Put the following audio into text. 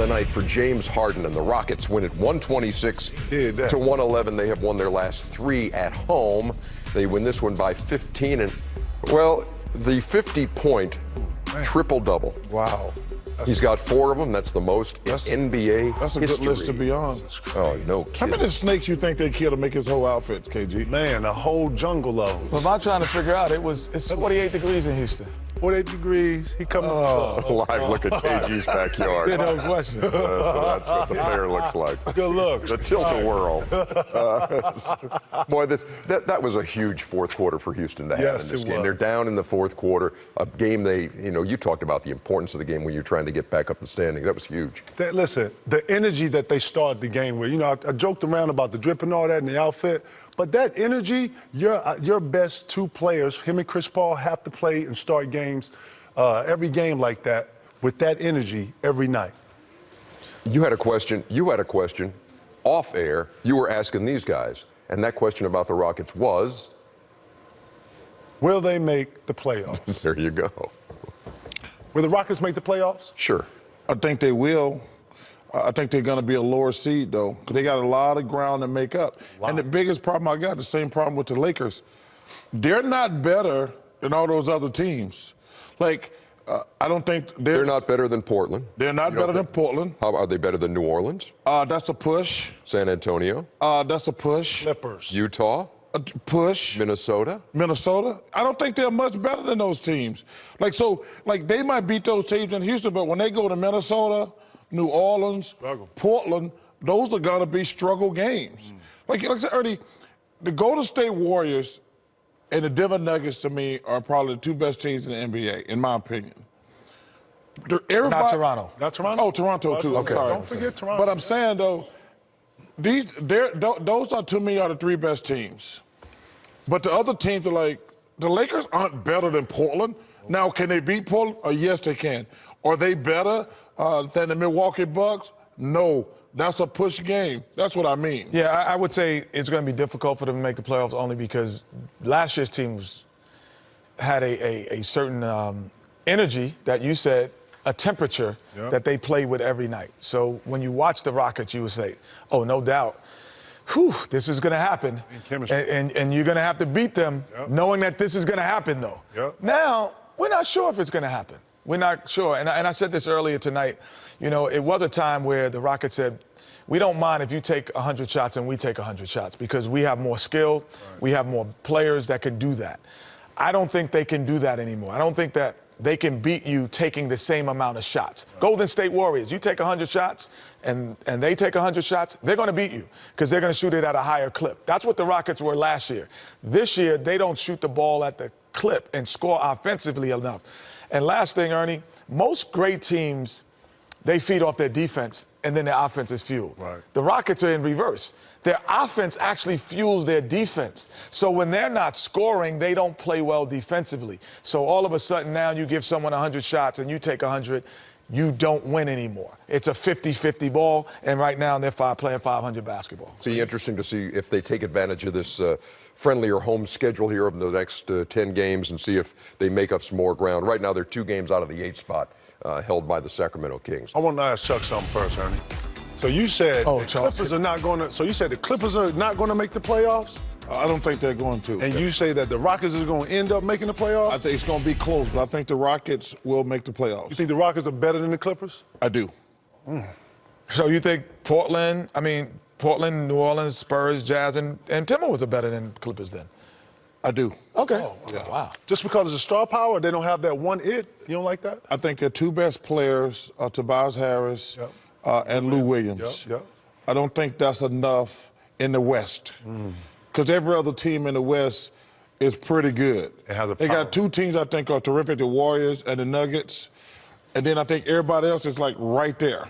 night for James Harden, and the Rockets win it 126 to 111. They have won their last 3 at home. They win this one by 15. And, well, the 50-point triple-double. Wow. He's got 4 of them. That's the most in NBA That's a history. good list to be on. Oh, no How kidding. many snakes you think they killed to make his whole outfit, KG? Man, a whole jungle of them. Well, if I'm trying to figure out, it's 48 degrees in Houston. 48 degrees. He coming Live look at KG's backyard. No question. So that's what the fair looks like. Good look. The tilt-a-whirl. Boy, that was a huge fourth quarter for Houston to have in this game. Was. They're down in the fourth quarter. A game you talked about the importance of the game when you're trying to get back up the standing. That was huge. Listen, the energy that they started the game with. I joked around about the drip and all that and the outfit, but that energy, your best 2 players, him and Chris Paul, have to play and start games, every game like that, with that energy every night. You had a question off air. You were asking these guys, and that question about the Rockets was? Will they make the playoffs? There you go. Will the Rockets make the playoffs? Sure. I think they will. I think they're going to be a lower seed, though, because they got a lot of ground to make up. Wow. And the biggest problem I got, the same problem with the Lakers. They're not better than all those other teams. Like, I don't think they're not better than Portland. They're not better than Portland. How are they better than New Orleans? That's a push. San Antonio? That's a push. Clippers. Utah? A push. Minnesota? I don't think they're much better than those teams. They might beat those teams in Houston, but when they go to Minnesota, New Orleans, Portland, those are going to be struggle games. Like I said, Ernie, the Golden State Warriors and the Denver Nuggets, to me, are probably the 2 best teams in the NBA, in my opinion. Not Toronto. Not Toronto? Oh, Toronto, too. Okay. Sorry. Don't forget Toronto. But I'm saying, though, those are, to me, are the 3 best teams. But the other teams are like, the Lakers aren't better than Portland. Now, can they beat Portland? Yes, they can. Are they better than the Milwaukee Bucks? No. That's a push game. That's what I mean. Yeah, I would say it's going to be difficult for them to make the playoffs only because last year's team had a certain energy that you said, a temperature that they play with every night. So when you watch the Rockets, you would say, oh, no doubt, this is going to happen. And you're going to have to beat them knowing that this is going to happen, though. Now, we're not sure if it's going to happen. We're not sure. And I said this earlier tonight. It was a time where the Rockets said, we don't mind if you take 100 shots and we take 100 shots because we have more skill, we have more players that can do that. I don't think they can do that anymore. I don't think that they can beat you taking the same amount of shots. Golden State Warriors, you take 100 shots and they take 100 shots, they're going to beat you because they're going to shoot it at a higher clip. That's what the Rockets were last year. This year, they don't shoot the ball at the clip and score offensively enough. And last thing, Ernie, most great teams, they feed off their defense, and then their offense is fueled. Right. The Rockets are in reverse. Their offense actually fuels their defense. So when they're not scoring, they don't play well defensively. So all of a sudden now you give someone 100 shots and you take 100, you don't win anymore. It's a 50-50 ball, and right now they're playing 500 basketball. It'll be interesting to see if they take advantage of this friendlier home schedule here over the next 10 games and see if they make up some more ground. Right now they're 2 games out of the 8th spot held by the Sacramento Kings. I want to ask Chuck something first, Ernie. So you said the Clippers are not going to. So you said the Clippers are not going to make the playoffs, I don't think they're going to. and you say that the Rockets is going to end up making the playoffs. I think it's going to be close, but I think the Rockets will make the playoffs. You think the Rockets are better than the Clippers? I do. So you think Portland, New Orleans, Spurs, Jazz, and Timberwolves are better than Clippers then? I do. Okay. Wow. Just because it's a star power, they don't have that one it. You don't like that? I think their 2 best players are Tobias Harris and Lou Williams. I don't think that's enough in the West because every other team in the West is pretty good. They got 2 teams I think are terrific, the Warriors and the Nuggets, and then I think everybody else is like right there.